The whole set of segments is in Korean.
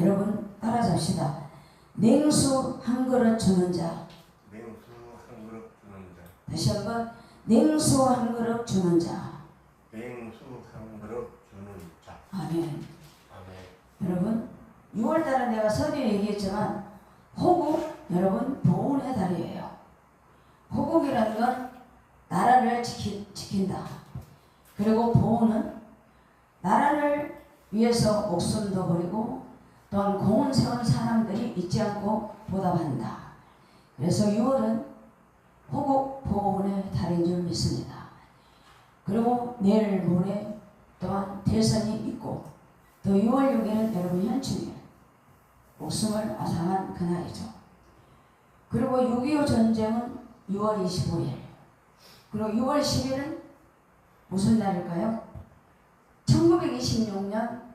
여러분 따라잡시다. 냉수 한 그릇 주는 자. 냉수 한 그릇 주는 자. 다시 한번 냉수 한 그릇 주는 자. 냉수 한 그릇 주는 자. 아멘. 아멘. 여러분 6월달은 내가 서두에 얘기했지만 호국, 여러분 보훈의 달이에요. 호국이라는 건 나라를 지킨다. 그리고 보훈은 나라를 위해서 목숨도 버리고 또한 공을 세운 사람들이 잊지 않고 보답한다. 그래서 6월은 호국 보훈의 달인 줄 믿습니다. 그리고 내일 모레 또한 대선이 있고 또 6월 6일은 여러분 현충일, 목숨을 아상한 그날이죠. 그리고 6.25 전쟁은 6월 25일, 그리고 6월 10일은 무슨 날일까요? 1926년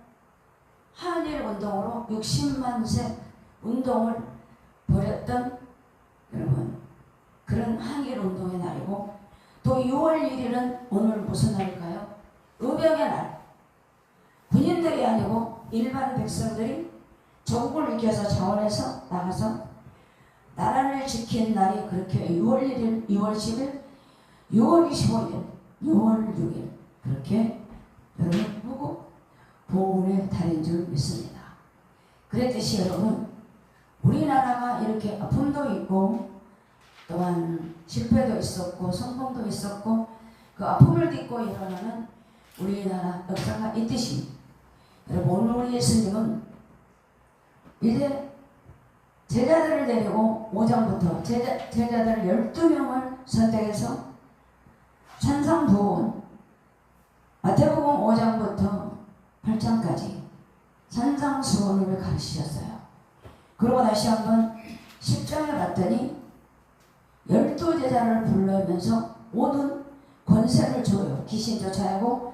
한일 운동으로 60만 세 운동을 벌였던 여러분 그런 한일 운동의 날이고, 또 6월 1일은 오늘 무슨 날일까요? 의병의 날. 군인들이 아니고 일반 백성들이 조국을 위해서 자원해서 나가서 나라를 지킨 날이 그렇게 6월 1일, 6월 10일, 6월 25일, 6월 6일 그렇게 여러분 호국 보훈의 달인 줄 믿습니다. 그랬듯이 여러분 우리나라가 이렇게 아픔도 있고 또한 실패도 있었고 성공도 있었고 그 아픔을 딛고 일어나는 우리나라 역사가 있듯이 여러분 오늘 우리 예수님은 이제 제자들을 데리고 5장부터 제자들 12명을 선택해서 산상부원 마태복음 5장부터 8장까지 산상수훈을 가르치셨어요. 그리고 다시 한번 10장에 봤더니 12제자를 불러면서 모든 권세를 줘요. 귀신 쫓아내고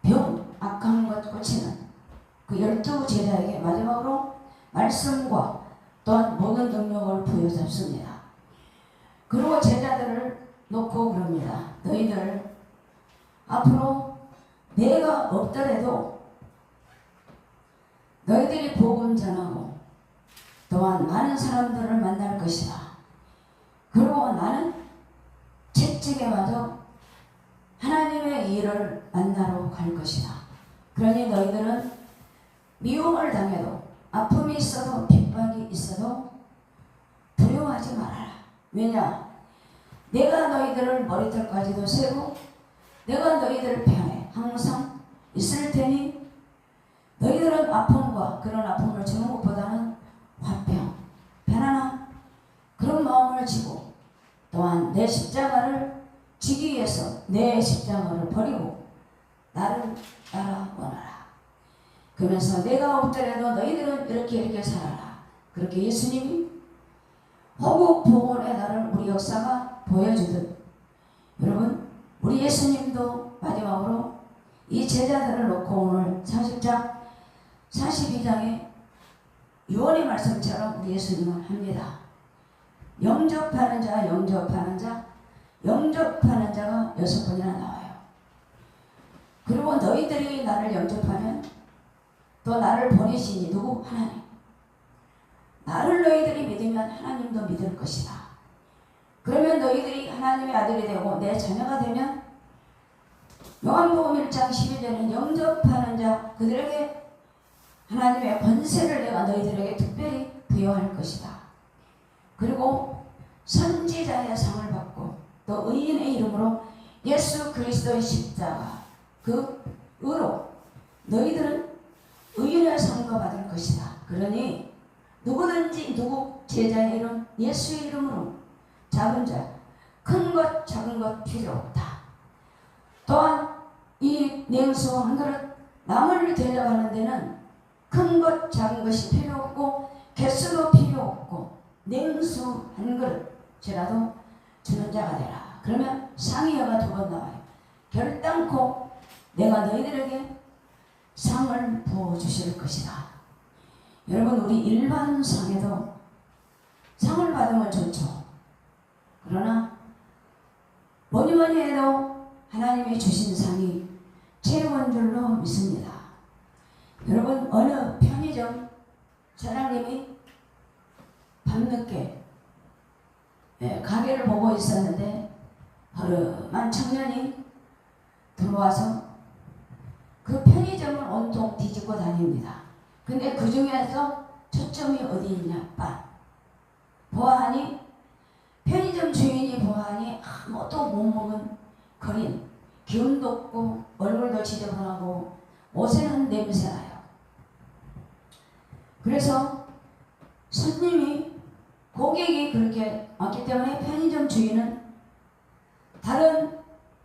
병, 악한 것 고치는 그 12제자에게 마지막으로 말씀과 또한 모든 능력을 부여잡습니다. 그리고 제자들을 놓고 그럽니다. 너희들 앞으로 내가 없더라도 너희들이 복음 전하고 또한 많은 사람들을 만날 것이다. 그리고 나는 채찍에 맞아 하나님의 일을 만나러 갈 것이다. 그러니 너희들은 미움을 당해도 아픔이 있어도 핍박이 있어도 두려워하지 말아라. 왜냐? 내가 너희들을 머리털까지도 세고 내가 너희들 편에 항상 있을 테니 너희들은 아픔과 그런 아픔을 주는 것보다는 화평, 편안함 그런 마음을 지고 또한 내 십자가를 지기 위해서 내 십자가를 버리고 나를 따라오너라. 그러면서 내가 없더라도 너희들은 이렇게 살아라. 그렇게 예수님이 호국 보훈의 날을 우리 역사가 보여주듯 여러분 우리 예수님도 마지막으로 이 제자들을 놓고 오늘 40장 42장에 유언의 말씀처럼 우리 예수님은 합니다. 영접하는 자, 영접하는 자, 영접하는 자가 6번이나 나와요. 그리고 너희들이 나를 영접하면 또 나를 보내시니 누구? 하나님. 나를 너희들이 믿으면 하나님도 믿을 것이다. 그러면 너희들이 하나님의 아들이 되고 내 자녀가 되면 요한복음 1장 12절에는 영접하는 자 그들에게 하나님의 권세를 내가 너희들에게 특별히 부여할 것이다. 그리고 선지자의 상을 받고 또 의인의 이름으로 예수 그리스도의 십자가 그 의로 너희들은 의인의 상도 받을 것이다. 그러니 누구든지 누구 제자의 이름 예수의 이름으로 작은 자 큰 것 작은 것 필요 없다. 또한 이 냉수 한 그릇 남을 대접하는 데는 큰 것 작은 것이 필요 없고 개수도 필요 없고 냉수 한 그릇이라도 주는 자가 되라. 그러면 상이여가 2번 나와요. 결단코 내가 너희들에게 상을 부어주실 것이다. 여러분 우리 일반 상에도 상을 받으면 좋죠. 그러나 뭐니 해도 하나님이 주신 상이 최고인 줄로 믿습니다. 여러분 어느 편의점 사장님이 밤늦게 가게를 보고 있었는데 허름한 청년이 들어와서 그 편의점을 온통 뒤집고 다닙니다. 근데 그 중에서 초점이 어디 있냐? 빵. 보아하니 편의점 주인이 보아하니 아무것도 못 먹은 거린, 기운도 없고 얼굴도 지저분하고 옷에는 냄새나요. 그래서 손님이 고객이 그렇게 왔기 때문에 편의점 주인은 다른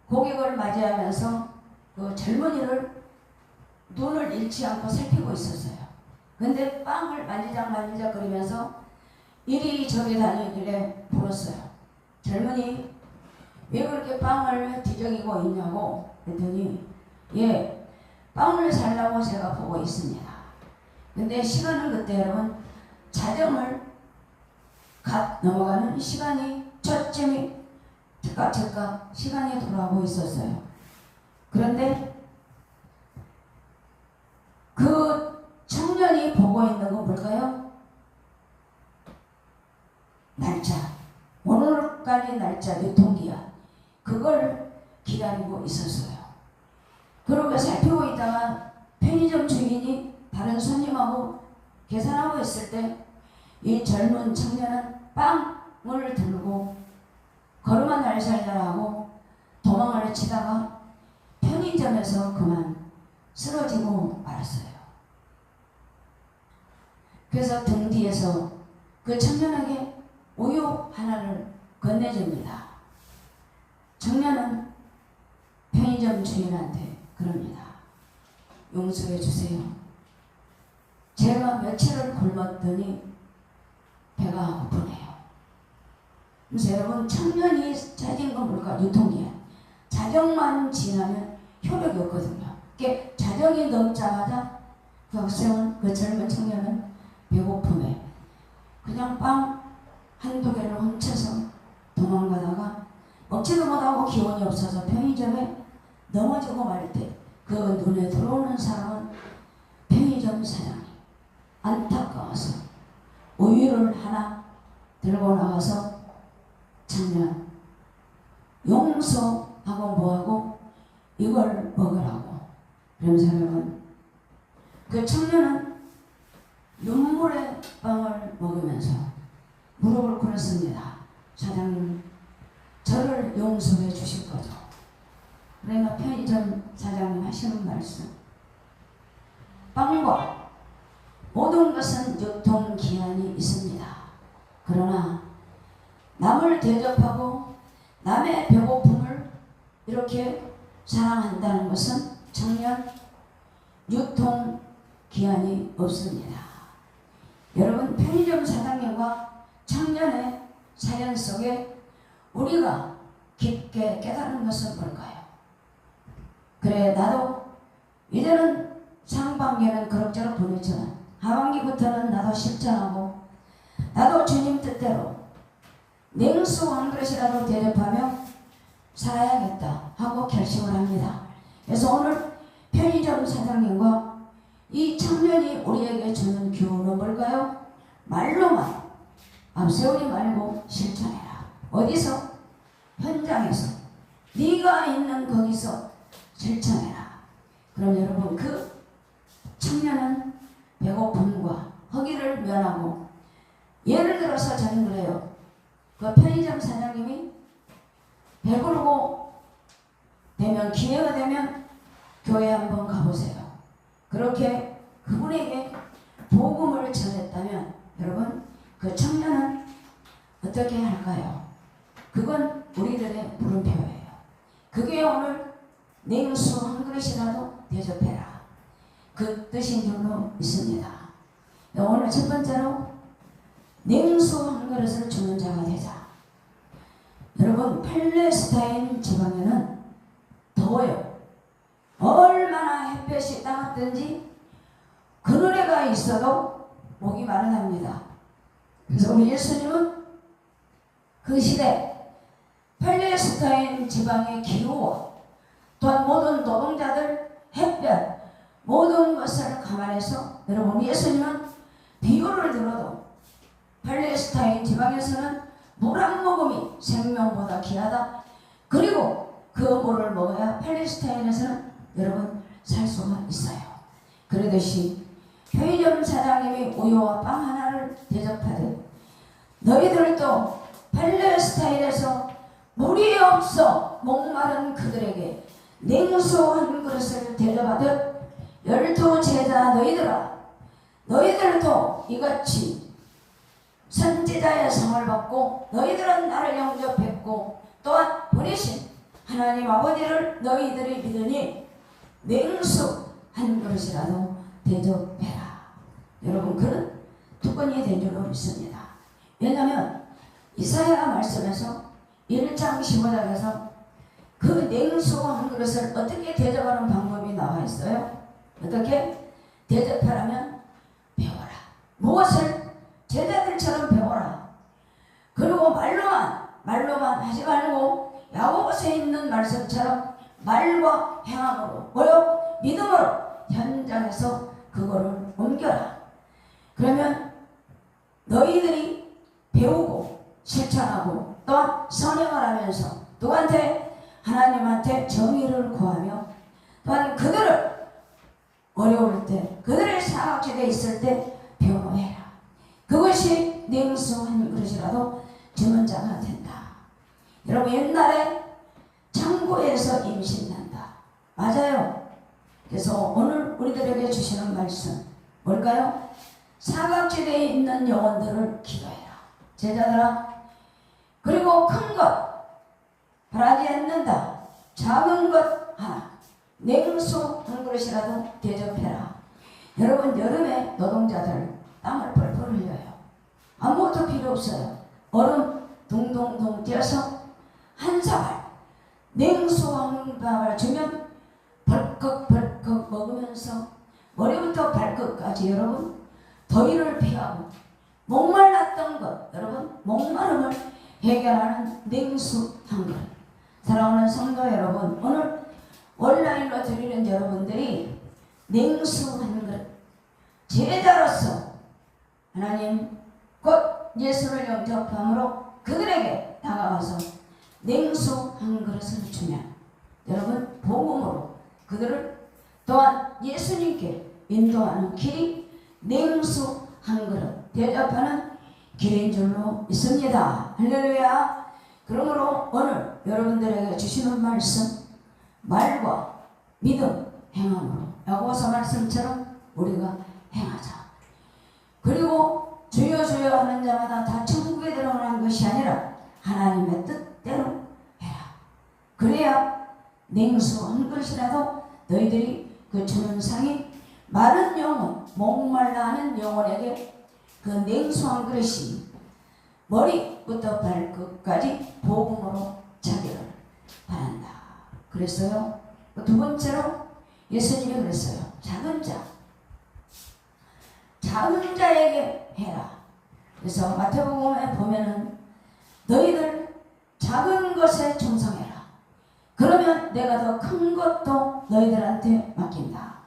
고객을 맞이하면서 그 젊은이를 눈을 잃지 않고 살피고 있었어요. 근데 빵을 만지작 거리면서 이리저리 다니길래 물었어요. 젊은이 왜 그렇게 빵을 뒤적이고 있냐고 했더니 예, 빵을 살라고 제가 보고 있습니다. 근데 시간은 그때 여러분 자정을 갓 넘어가는 시간이 초점이 즉각 시간이 돌아오고 있었어요. 그런데 그 청년이 보고 있는 건 뭘까요? 날짜, 오늘까지 날짜 유통기한, 그걸 기다리고 있었어요. 그러고 살피고 있다가 편의점 주인이 다른 손님하고 계산하고 있을 때 이 젊은 청년은 빵을 들고 걸음만 날살려라고 도망을 치다가 편의점에서 그만 쓰러지고 말았어요. 그래서 등 뒤에서 그 청년에게 우유 하나를 건네줍니다. 청년은 편의점 주인한테 그럽니다. 용서해 주세요. 제가 며칠을 굶었더니 배가 고프네요. 그래서 여러분 청년이 찾은 건 뭘까? 유통기한. 자정만 지나면 효력이 없거든요. 그게 자정이 넘자마자 그 학생은, 그 젊은 청년은 배고픔에 그냥 빵 한두 개를 훔쳐서 도망가다가 먹지도 못하고 기운이 없어서 편의점에 넘어지고 말 때 그 눈에 들어오는 사람은 편의점 사장이 안타까워서 우유를 하나 들고 나가서 청년 용서하고 뭐하고 이걸 먹으라고. 그러면서 여러분 그 청년은 눈물의 빵을 먹으면서 무릎을 꿇었습니다. 사장님, 저를 용서해 주실 거죠? 그러니까 편의점 사장님 하시는 말씀, 빵과 모든 것은 유통기한이 있습니다. 그러나 남을 대접하고 남의 배고픔을 이렇게 사랑한다는 것은 청년 유통기한이 없습니다. 여러분 편의점 사장님과 청년의 사연 속에 우리가 깊게 깨달은 것은 뭘까요? 그래, 나도 이제는 상반기는 그럭저럭 보냈지만 하반기부터는 나도 실천하고 나도 주님 뜻대로 냉수 한 그릇이라도 대접하며 살아야겠다 하고 결심을 합니다. 그래서 오늘 편의점 사장님과 이 청년이 우리에게 주는 교훈은 뭘까요? 말로만 앞세우지 말고 실천해라. 어디서? 현장에서. 네가 있는 거기서 실천해라. 그럼 여러분 그 청년은 배고픔과 허기를 면하고, 예를 들어서 저는 그래요. 그 편의점 사장님이 배부르고 되면, 기회가 되면 교회 한번 가보세요. 그렇게 그분에게 복음을 전했다면 여러분 그 청년은 어떻게 할까요? 그건 우리들의 물음표예요. 그게 오늘 냉수 한 그릇이라도 대접해라, 그 뜻인 줄로 믿습니다. 오늘 첫 번째로 냉수 한 그릇을 주는 자가 되자. 여러분 팔레스타인 지방에는 더워요. 얼마나 햇볕이 따갑든지 그늘에가 있어도 목이 마르답니다. 그래서 우리 예수님은 그 시대 팔레스타인 지방의 기후와 또한 모든 노동자들, 햇볕, 모든 것을 감안해서 여러분 예수님은 비유를 들어도 팔레스타인 지방에서는 물 한 모금이 생명보다 귀하다. 그리고 그 물을 먹어야 팔레스타인에서는 여러분 살 수가 있어요. 그러듯이 편의점 사장님이 우유와 빵 하나를 대접하듯 너희들도 팔레스타인에서 물이 없어 목마른 그들에게 냉수 한 그릇을 대접하듯 12 제자 너희들아, 너희들도 이같이 선지자의 상을 받고 너희들은 나를 영접했고 또한 보내신 하나님 아버지를 너희들이 믿으니 냉수 한 그릇이라도 대접해라. 여러분, 그런 특권이 된 줄로 믿습니다. 왜냐하면 이사야 말씀에서 1장 15절에서 그 냉수 한 그릇을 어떻게 대접하는 방법이 나와 있어요. 어떻게 대접하라면 배워라. 무엇을? 제자들처럼 배워라. 그리고 말로만 하지 말고 야고보서에 있는 말씀처럼 말과 행함으로 뭐요? 믿음으로 현장에서 그거를 옮겨라. 그러면 너희들이 배우고 실천하고 또한 선행을 하면서 누구한테? 하나님한테 정의를 구하며 또한 그들을 어려울 때 그들의 사각지대에 있을 때 변호해라. 그것이 냉수 한 그릇이라도 주는 자가 된다. 여러분, 옛날에 창고에서 임신한다. 맞아요. 그래서 오늘 우리들에게 주시는 말씀 뭘까요? 사각지대에 있는 영혼들을 기도해라. 제자들아, 그리고 큰 것 바라지 않는다. 작은 것 하나 냉수 한 그릇이라도 대접해라. 여러분, 여름에 노동자들 땀을 뻘뻘 흘려요. 아무것도 필요 없어요. 얼음 동동동 뛰어서 한 사발 냉수 한 사발 주면 벌컥벌컥 먹으면서 머리부터 발끝까지 여러분 더위를 피하고 목말랐던 것, 여러분 목마름을 해결하는 냉수 한 그릇. 사랑하는 성도 여러분, 오늘 온라인으로 드리는 여러분들이 냉수 한 그릇 제자로서 하나님 곧 예수를 영접함으로 그들에게 다가와서 냉수 한 그릇을 주면 여러분 복음으로 그들을 또한 예수님께 인도하는 길이 냉수 한 그릇 대접하는 길인 줄로 믿습니다. 할렐루야. 그러므로 오늘 여러분들에게 주시는 말씀 말과 믿음 행함으로 야고보서 말씀처럼 우리가 행하자. 그리고 주여 주여 하는 자마다 다 천국에 들어가는 것이 아니라 하나님의 뜻대로 해라. 그래야 냉수 한 그릇이라도 너희들이 그 주는 상이 마른 영혼, 목말라 하는 영혼에게 그 냉수 한 그릇이 머리부터 발끝까지 복음으로 자기를 바란다. 그랬어요. 두 번째로 예수님이 그랬어요. 작은 자에게 해라. 그래서 마태복음에 보면은 너희들 작은 것에 충성해라. 그러면 내가 더 큰 것도 너희들한테 맡긴다.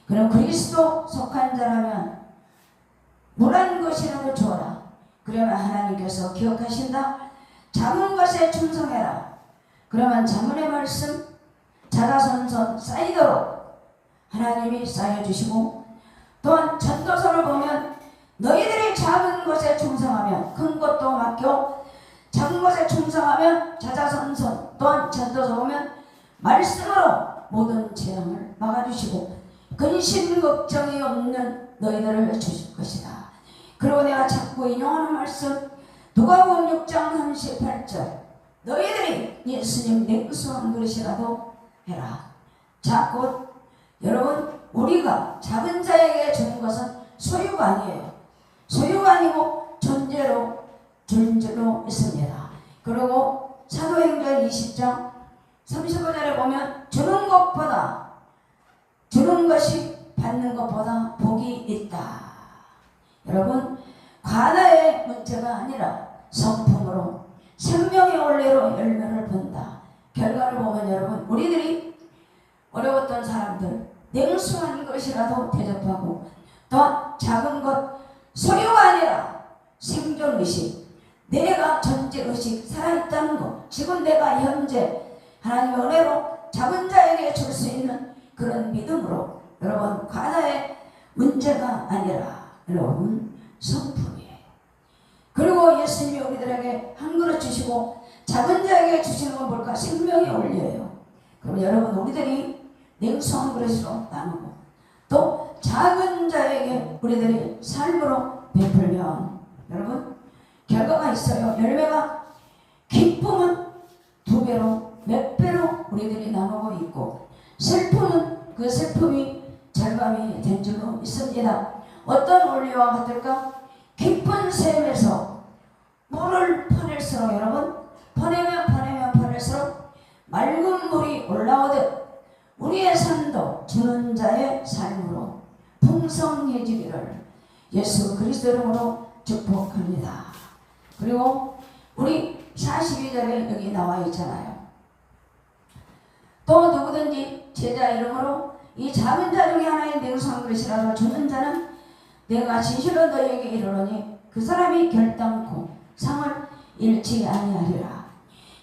그럼 그리스도 속한 자라면 물 한 것이라도 주어라. 그러면 하나님께서 기억하신다. 작은 것에 충성해라. 그러면 자문의 말씀 자자손손 쌓이도록 하나님이 쌓여주시고, 또한 전도서를 보면 너희들이 작은 것에 충성하면 큰 것도 맡겨, 작은 것에 충성하면 자자손손, 또한 전도서 보면 말씀으로 모든 재앙을 막아주시고 근심 걱정이 없는 너희들을 주실 것이다. 그리고 내가 자꾸 인용하는 말씀 누가복음 6장 38절 너희들이 예수님 냉수 한 그릇이라도 해라. 자, 곧 여러분 우리가 작은 자에게 주는 것은 소유가 아니에요. 소유가 아니고 존재로 준 줄로 있습니다. 그리고 사도행전 20장 35절에 보면 주는 것이 받는 것보다 복이 있다. 여러분, 과다의 문제가 아니라 성품으로 생명의 원리로 열매를 본다. 결과를 보면 여러분, 우리들이 어려웠던 사람들 냉수한 것이라도 대접하고, 또한 작은 것 생존의식, 내가 존재의식 살아있다는 것, 지금 내가 현재 하나님의 은혜로 작은 자에게 줄 수 있는 그런 믿음으로 여러분 과다의 문제가 아니라 여러분 성품이에요. 그리고 예수님이 우리들에게 한 그릇 주시고 작은 자에게 주시는 건 뭘까? 생명의 원리예요. 그럼 여러분 우리들이 냉수 한 그릇으로 나누고 또 작은 자에게 우리들이 삶으로 베풀면 여러분 결과가 있어요. 열매가 기쁨은 2배로 몇 배로 우리들이 나누고 있고 슬픔은 그 슬픔이 절감이 된 줄로 믿습니다. 어떤 원리와 같을까? 깊은 샘에서 물을 퍼낼수록 여러분 퍼내면 퍼낼수록 맑은 물이 올라오듯 우리의 삶도 주는 자의 삶으로 풍성해지기를 예수 그리스도 이름으로 축복합니다. 그리고 우리 42절에 여기 나와 있잖아요. 또 누구든지 제자 이름으로 이 작은 자 중에 하나의 냉수 한 그릇이라도 주는 자는 내가 진실로 너희에게 이르노니 그 사람이 결단코 상을 잃지 아니하리라.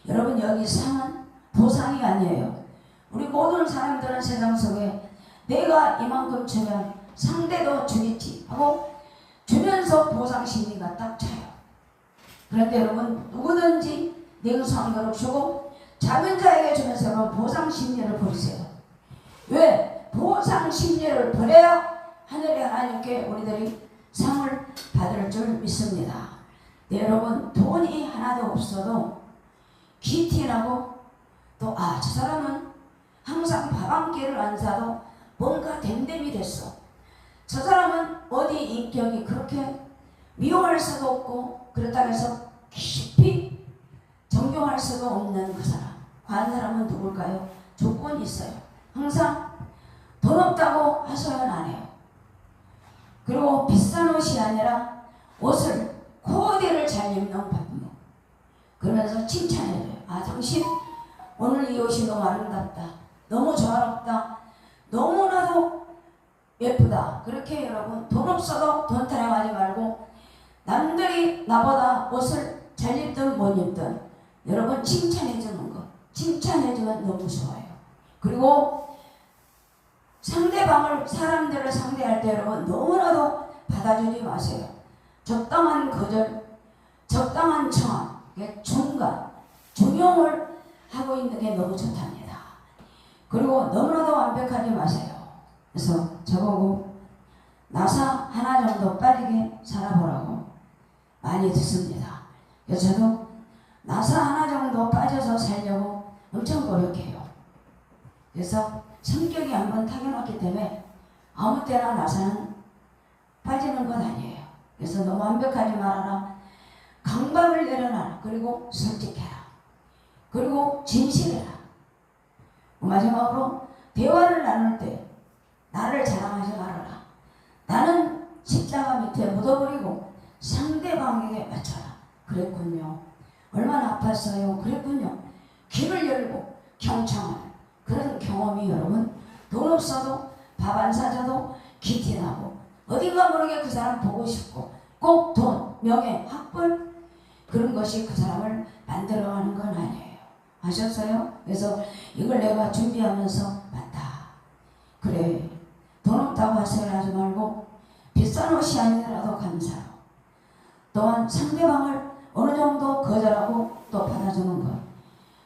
여러분 여기 상은 보상이 아니에요. 우리 모든 사람들은 세상 속에 내가 이만큼 주면 상대도 주겠지 하고 주면서 보상 심리가 딱 차요. 그런데 여러분 누구든지 냉수 한 그릇 주고 작은 자에게 주면서 보상 심리를 버리세요. 왜? 보상 심리를 버려야 하늘의 하나님께 우리들이 상을 받을 줄 믿습니다. 네, 여러분 돈이 하나도 없어도 기티나고 또 저 사람은 항상 밥 한 끼를 안 사도 뭔가 댐댐이 됐어. 저 사람은 어디 인격이 그렇게 미워할 수도 없고 그렇다고 해서 깊이 존경할 수가 없는 그 사람. 과한 사람은 누굴까요? 조건이 있어요. 항상 돈 없다고 하소연 안 해요. 그리고 비싼 옷이 아니라 옷을 코디를 잘 입는 바쁘고 그러면서 칭찬해줘요. 당신 오늘 이 옷이 너무 아름답다. 너무 조화롭다. 너무나도 예쁘다. 그렇게 여러분 돈 없어도 돈 타령하지 말고 남들이 나보다 옷을 잘 입든 못 입든 여러분 칭찬해주는 거. 칭찬해주면 너무 좋아요. 그리고 상대방을 사람들을 상대할 때 여러분 너무나도 받아주지 마세요. 적당한 거절, 적당한 청함, 중간, 중용을 하고 있는 게 너무 좋답니다. 그리고 너무나도 완벽하지 마세요. 그래서 저보고 나사 하나 정도 빠르게 살아보라고 많이 듣습니다. 그래서 저도 나사 하나 정도 빠져서 살려고 엄청 노력해요. 그래서 성격이 한번 타고났기 때문에 아무 때나 나사는 빠지는 건 아니에요. 그래서 너무 완벽하지 말아라. 강박을 내려놔라. 그리고 솔직해라. 그리고 진실해라. 마지막으로 대화를 나눌 때 나를 자랑하지 말아라. 나는 십자가 밑에 묻어버리고 상대방에게 맞춰라. 그랬군요. 얼마나 아팠어요. 그랬군요. 귀를 열고 경청하는 그런 경험이 여러분 돈 없어도 밥 안 사줘도 기티나고 어딘가 모르게 그 사람 보고 싶고 꼭 돈, 명예, 학벌 그런 것이 그 사람을 만들어가는 건 아니에요. 아셨어요? 그래서 이걸 내가 준비하면서 맞다. 그래 돈 없다고 하소연하지 말고 비싼 옷이 아니더라도 감사로 또한 상대방을 어느 정도 거절하고 또 받아주는 것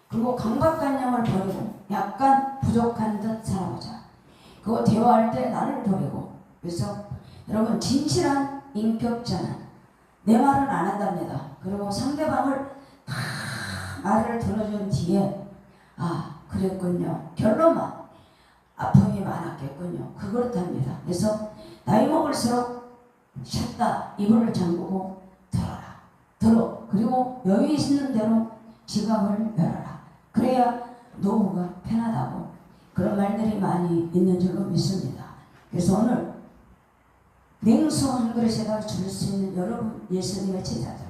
그리고 강박관념을 버리고 약간 부족한 듯 살아보자. 그거 대화할 때 나를 버리고 그래서 여러분 진실한 인격자는 내 말은 안 한답니다. 그리고 상대방을 다 말을 들어준 뒤에 그랬군요. 결론만 아픔이 많았겠군요. 그렇답니다. 그래서 나이 먹을수록 샷다 이불을 잠그고 들어 그리고 여유 있는 대로 지갑을 열어라. 그래야 노후가 편하다고 그런 말들이 많이 있는 줄로 믿습니다. 그래서 오늘 냉수 한 그릇에다 줄 수 있는 여러분 예수님의 제자들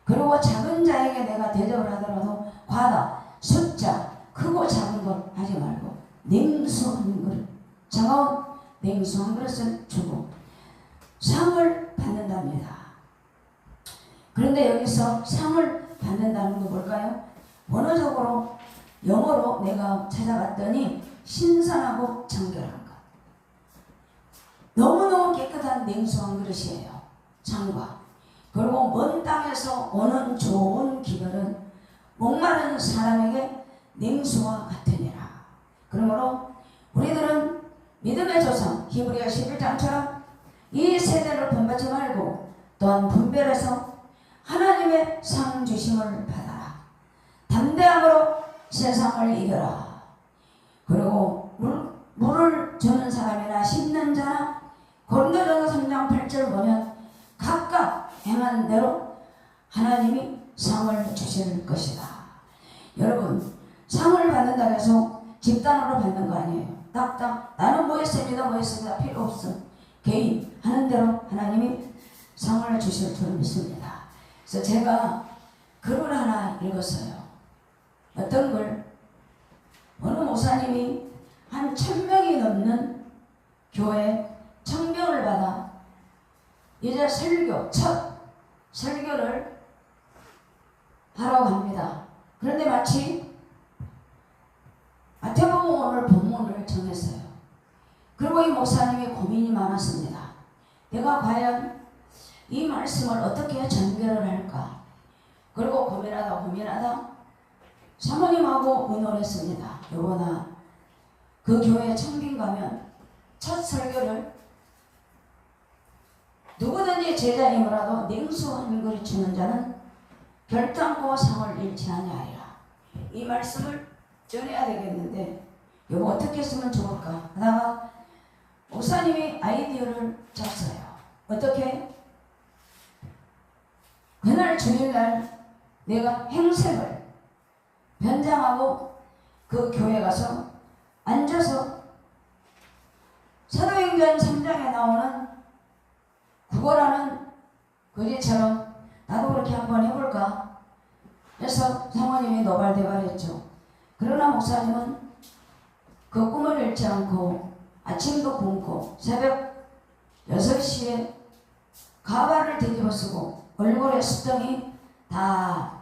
그리고 작은 자에게 내가 대접을 하더라도 과다 숫자 크고 작은 것 하지 말고 냉수 한 그릇 차가운 냉수 한 그릇을 주고 상을 받는답니다. 그런데 여기서 상을 받는다는 거 뭘까요? 원어적으로 영어로 내가 찾아봤더니 신선하고 정결한 것. 너무너무 깨끗한 냉수한 그릇이에요. 상과. 그리고 먼 땅에서 오는 좋은 기별은 목마른 사람에게 냉수와 같으니라. 그러므로 우리들은 믿음의 조상 히브리서 11장처럼 이 세대를 본받지 말고 또한 분별해서 하나님의 상 주심을 받아라. 담대함으로 세상을 이겨라. 그리고 물을 주는 사람이나 심는 자나 고린도전서 3장 8절 보면 각각 행한 대로 하나님이 상을 주실 것이다. 여러분, 상을 받는다 해서 집단으로 받는 거 아니에요. 딱딱 나는 뭐 했습니다 필요 없어. 개인 하는 대로 하나님이 상을 주실 줄 믿습니다. 그래서 제가 글을 하나 읽었어요. 어떤 글? 어느 목사님이 한 1000명이 넘는 교회 청병을 받아 이제 첫 설교를 하러 갑니다. 그런데 마치 마태복음 오늘 본문을 정했어요. 그리고 이 목사님이 고민이 많았습니다. 내가 과연 이 말씀을 어떻게 전개를 할까? 그리고 고민하다 사모님하고 의논을 했습니다. 여보나 그 교회 청빙 가면 첫 설교를 누구든지 제자임으로라도 냉수 한 그릇 주는 자는 결단코 상을 잃지 아니하리라. 이 말씀을 전해야 되겠는데 여보 어떻게 쓰면 좋을까 하다가 목사님이 아이디어를 짰어요. 어떻게? 그날 주일날 내가 행색을 변장하고 그 교회 가서 앉아서 사도행전 3장에 나오는 국어라는 글처럼 나도 그렇게 한번 해볼까? 그래서 사모님이 노발대발했죠. 그러나 목사님은 그 꿈을 잃지 않고 아침도 굶고 새벽 6시에 가발을 뒤집어 쓰고 얼굴에 수정이 다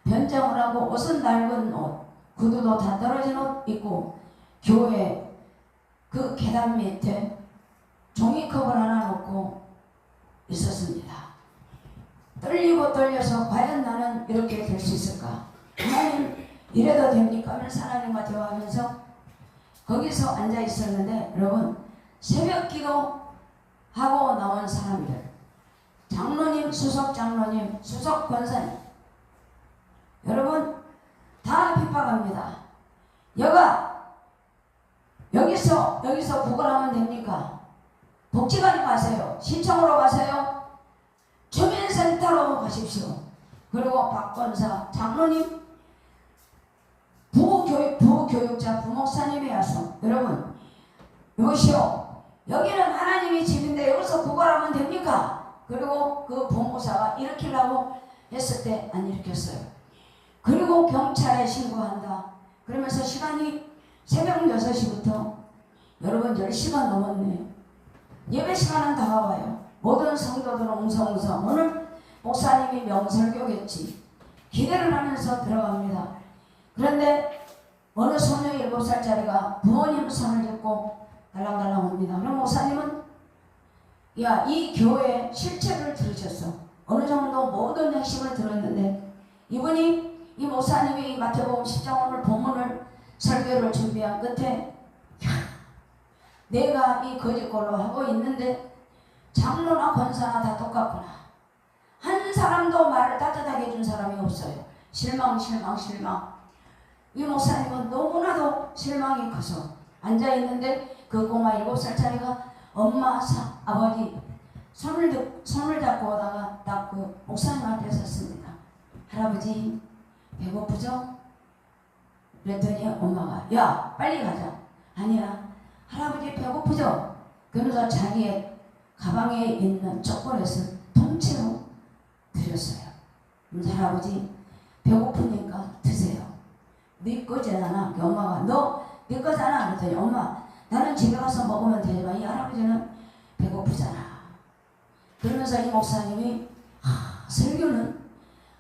변장을 하고 옷은 낡은 옷, 구두도 다 떨어진 옷 입고 교회 그 계단 밑에 종이컵을 하나 놓고 있었습니다. 떨리고 떨려서 과연 나는 이렇게 될 수 있을까? 하나님 이래도 됩니까? 하면서 하나님과 대화하면서 거기서 앉아 있었는데 여러분 새벽 기도 하고 나온 사람들 장로님, 수석 장로님, 수석 권사님 여러분 다 핍박합니다. 여기서 구걸하면 됩니까? 복지관에 가세요. 시청으로 가세요. 주민센터로 가십시오. 그리고 박권사 장로님 부교육자 부목사님이 와서 여러분 이것이요 여기는 하나님의 집인데 여기서 구걸하면 됩니까? 그리고 그 부목사가 일으키려고 했을 때 안 일으켰어요. 그리고 경찰에 신고한다. 그러면서 시간이 새벽 6시부터 여러분 10시간 넘었네요. 예배 시간은 다 와요. 모든 성도들은 웅성웅성 오늘 목사님이 명설교겠지 기대를 하면서 들어갑니다. 그런데 어느 소녀 7살짜리가 부모님 손을 잡고 달랑달랑 옵니다. 그럼 목사님은 야, 이 교회 실체를 들으셨어. 어느 정도 모든 핵심을 들었는데 이분이 이 목사님이 마태복음 10장 오늘 본문을 설교를 준비한 끝에 야, 내가 이 거짓골로 하고 있는데 장로나 권사나 다 똑같구나. 한 사람도 말을 따뜻하게 해준 사람이 없어요. 실망. 이 목사님은 너무나도 실망이 커서 앉아있는데 그 꼬마 7살짜리가 엄마, 아버지 손을 잡고 오다가 딱 그 목사님한테 섰습니다. 할아버지 배고프죠? 그랬더니 엄마가 야 빨리 가자. 아니야 할아버지 배고프죠? 그러면서 자기의 가방에 있는 초콜릿을 통째로 드렸어요. 그래서 할아버지 배고프니까 드세요. 네 거잖아. 엄마가 너 네 거잖아. 그랬더니 엄마 나는 집에 가서 먹으면 되지만 이 할아버지는 배고프잖아. 그러면서 이 목사님이 설교는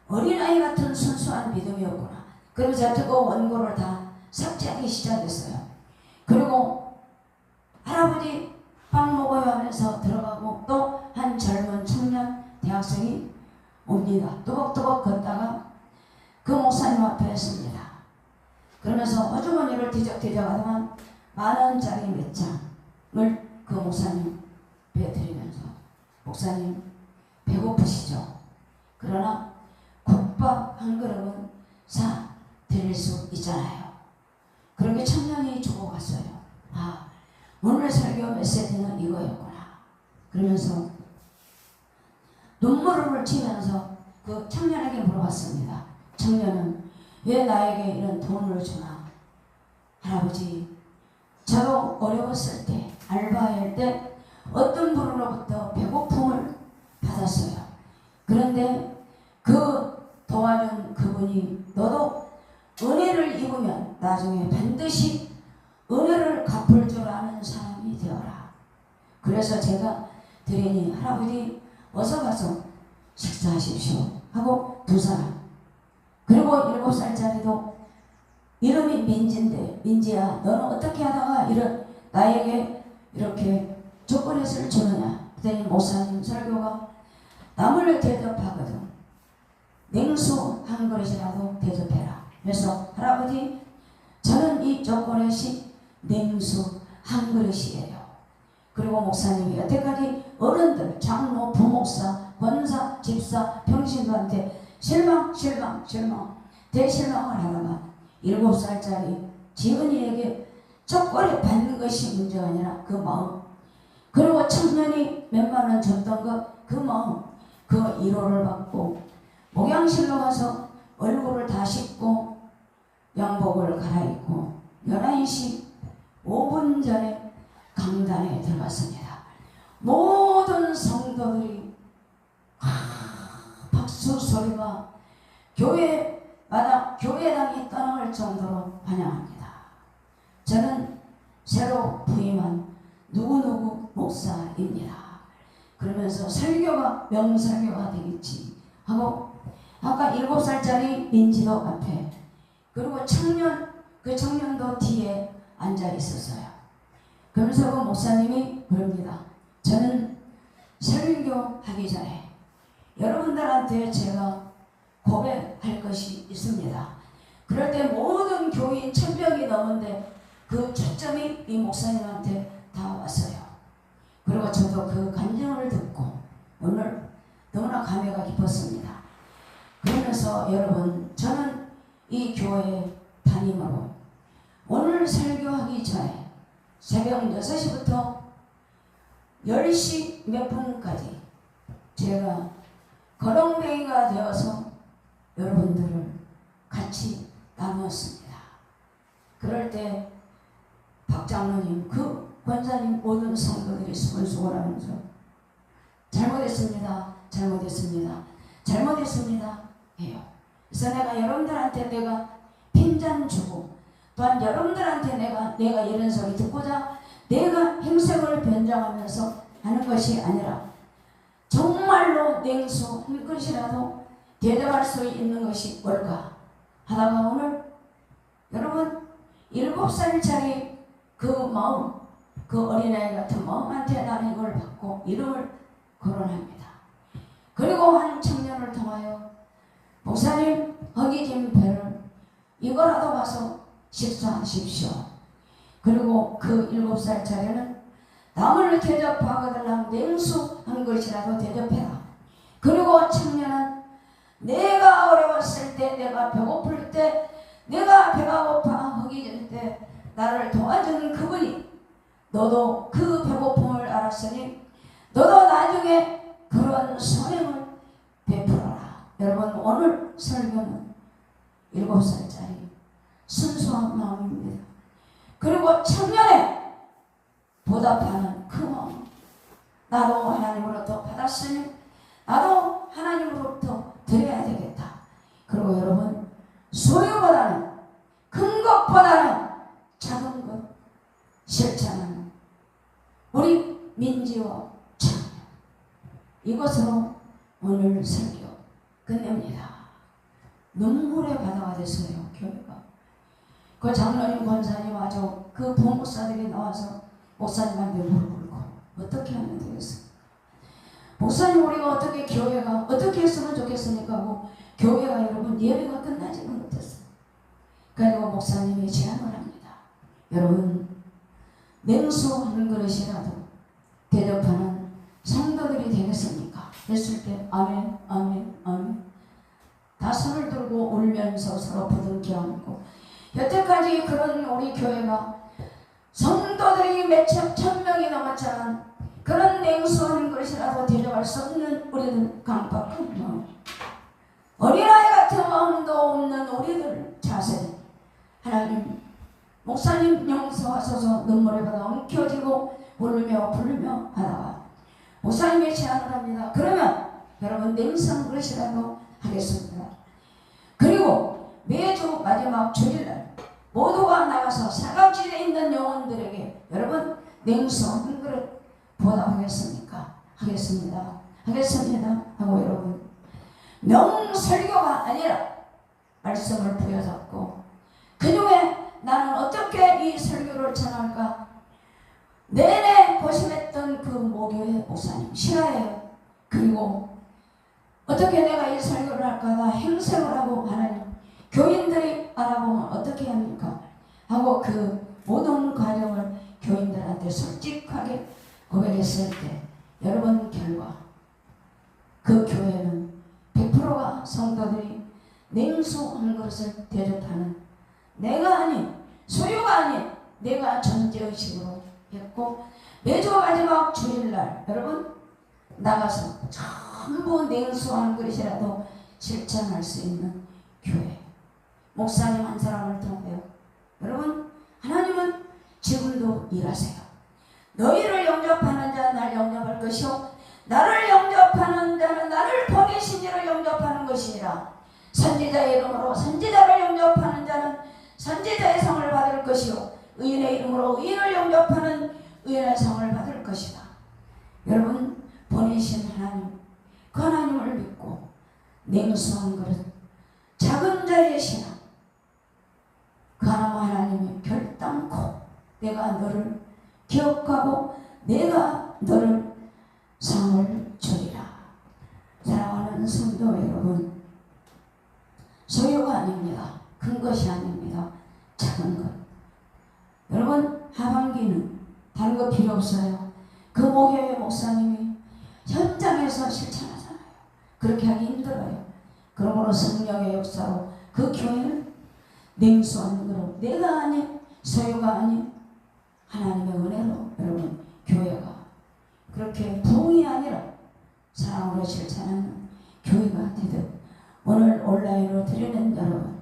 어린아이 같은 순수한 믿음이었구나. 그러면서 뜨거운 원고를 다 삭제하기 시작했어요. 그리고 할아버지 빵 먹어요 하면서 들어가고 또 한 젊은 청년 대학생이 옵니다. 또박또박 걷다가 그 목사님 앞에 섭니다. 그러면서 호주머니를 뒤적뒤적 하다만 10,000원짜리 몇 장을 그 목사님 배드리면서 목사님 배고프시죠? 그러나 국밥 한 그릇은 사 드릴 수 있잖아요. 그렇게 청년이 주고 갔어요. 아, 오늘 설교 메시지는 이거였구나. 그러면서 눈물을 훔치면서 그 청년에게 물어봤습니다. 청년은 왜 나에게 이런 돈을 주나? 할아버지, 저도 어려웠을 때, 알바할 때 어떤 분으로부터 배고픔을 받았어요. 그런데 그 도와준 그분이 너도 은혜를 입으면 나중에 반드시 은혜를 갚을 줄 아는 사람이 되어라. 그래서 제가 드리니 할아버지 어서 가서 식사하십시오 하고 두 사람, 그리고 7살짜리도 이름이 민지인데 민지야 너는 어떻게 하다가 이런 나에게 이렇게 초콜릿을 주느냐. 그랬더니 목사님 설교가 남을 대접하거든 냉수 한 그릇이라도 대접해라. 그래서 할아버지 저는 이 초콜릿이 냉수 한 그릇이에요. 그리고 목사님이 여태까지 어른들, 장로, 부목사, 권사, 집사, 평신도한테 실망, 대실망을 하다가 7살짜리 지은이에게 초콜릿 받는 것이 문제가 아니라 그 마음, 그리고 청년이 몇만 원 줬던 것, 그 마음, 그 1호를 받고 목양실로 가서 얼굴을 다 씻고 양복을 갈아입고 11시 5분 전에 강단에 들어갔습니다. 모든 성도들이 박수 소리가 교회마다 교회당이 떠나갈 정도로 환영합니다. 저는 새로 부임한 누구누구 목사입니다. 그러면서 설교가 명설교가 되겠지 하고 아까 7살짜리 민지도 앞에, 그리고 그 청년도 뒤에 앉아 있었어요. 그러면서 그 목사님이 그럽니다. 저는 설교하기 전에 여러분들한테 제가 고백할 것이 있습니다. 그럴 때 모든 교인 1000명이 넘는데 그 초점이 이 목사님한테 다 왔어요. 그리고 저도 그 간증을 듣고 오늘 너무나 감회가 깊었습니다. 그러면서 여러분, 저는 이 교회 담임으로 오늘 설교하기 전에 새벽 6시부터 10시 몇 분까지 제가 거렁뱅이가 되어서 여러분들을 같이 나누었습니다. 그럴 때 박장로님, 그 권사님, 모든 성도들이 수근수근하면서 잘못했습니다 해요. 그래서 내가 여러분들한테 내가 핀잔 주고 또한 여러분들한테 내가 이런 소리 듣고자 내가 행색을 변장하면서 하는 것이 아니라 정말로 냉수 한 그릇이라도 대접할 수 있는 것이 뭘까 하다가 오늘 여러분 7살짜리 그 마음, 그 어린아이 같은 마음한테 나는 이걸 받고 이름을 거론합니다. 그리고 한 청년을 통하여 목사님 허기진 배를 이거라도 가서 식사하십시오. 그리고 그 7살짜리는 남을 대접하거든 냉수 한 그릇이라도 대접해라. 그리고 청년은 내가 어려웠을 때, 내가 배고플 때, 내가 배가 고파 허기질 때 나를 도와준 그분이 너도 그 배고픔을 알았으니 너도 나중에 그런 선행을 베풀어라. 여러분, 오늘 설교는 7살짜리 순수한 마음입니다. 그리고 청년에 보답하는 그 마음, 나도 하나님으로부터 받았으니 나도 하나님으로부터 드려야 되겠다. 그리고 여러분, 소유보다는 큰 것보다는 작은 것 실천하는 우리 민지와 청년, 이것으로 오늘 설교 끝냅니다. 눈물의 바다가 됐어요. 교회가. 그 장로님, 권사님, 아주 그 부목사들이 나와서 목사님한테 무릎 꿇고 어떻게 하면 되겠습니까? 목사님, 우리가 어떻게 교회가 어떻게 했으면 좋겠습니까? 하고 교회가 여러분 예배가 끝나지는 못했어요. 그리고 목사님이 제안을 합니다. 여러분, 냉수 한 그릇이라도 대접하는 성도들이 되겠습니까? 했을 때 아멘, 아멘, 아멘. 다 손을 들고 울면서 서로 부둥켜 안고, 여태까지 그런 우리 교회가 성도들이 몇천 명이 넘었지만 그런 냉수 한 그릇이라도 대접할 수 없는 우리들 강박한 마음, 어린아이 같은 마음도 없는 우리들 자세, 하나님, 목사님 용서하소서. 눈물의 바다 엉켜지고 부르며 하다가 목사님이 제안을 합니다. 그러면 여러분 냉수 한 그릇이라도 하겠습니다. 그리고 매주 마지막 주일날 모두가 나가서 사각지대에 있는 영혼들에게 여러분 냉수 한 그릇 보답하겠습니까? 하겠습니다. 하겠습니다. 하고 여러분 명설교가 아니라 말씀을 부여잡고, 그중에 나는 어떻게 이 설교를 전할까 내내 고심했던 그 모교회 목사님 실화예요. 그리고 어떻게 내가 이 설교를 할까, 나 행색을 하고 하나님 교인들이 알아보면 어떻게 합니까? 하고 그 모든 과정을 교인들한테 솔직하게 고백했을 때 여러분 결과 그 교회는 100%가 성도들이 냉수 한 그릇을 대접하는, 내가 아닌 소유가 아닌 내가 전제의식으로 했고, 매주 마지막 주일날 여러분 나가서 전부 냉수 한 그릇이라도 실천할 수 있는 교회, 목사님 한 사람을 통하여 여러분 하나님은 지금도 일하세요. 너희를 영접하는 자 날 영접할 것이요 나를 영접하는 자는 나를 보내신 이를 영접하는 것이니라. 선지자의 이름으로 선지자를 영접하는 자는 선지자의 상을 받을 것이요 의인의 이름으로 의인을 영접하는 의인의 상을 받을 것이다. 여러분 보내신 하나님, 그 하나님을 믿고 냉수 한 그릇 작은 자의 신앙, 그 하나님이 결단코 내가 너를 기억하고 내가 너를 상을 주리라. 사랑하는 성도 여러분, 소유가 아닙니다. 큰 것이 아닙니다. 작은 것. 여러분 하반기는 다른 거 필요 없어요. 그 목요일 목사님이 현장에서 실천하잖아요. 그렇게 하기 힘들어요. 그러므로 성령의 역사로 그 교회는 냉수 한 그릇, 내가 아닌 소유가 아닌 하나님의 은혜로 여러분 교회가 그렇게 부흥이 아니라 사랑으로 실천하는 교회가 되듯, 오늘 온라인으로 드리는 여러분,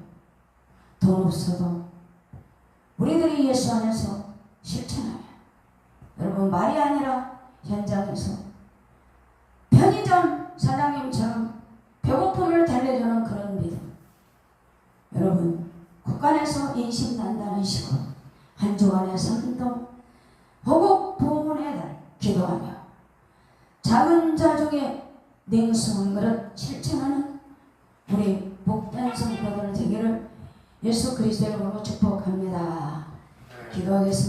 돈 없어도 우리들이 예수 안에서 실천하면 여러분 말이 아니라 현장에서 편의점 사장님처럼 배고픔을 달래주는 그런 믿음, 여러분 국간에서 인심난다는 식으로 한 주간의 삶도 호국 부흥의 날 기도하며 작은 자 중에 냉수 한 그릇 실천하는 우리 복된 성도들 되기를 예수 그리스도의 이름으로 축복합니다. 기도하겠습니다.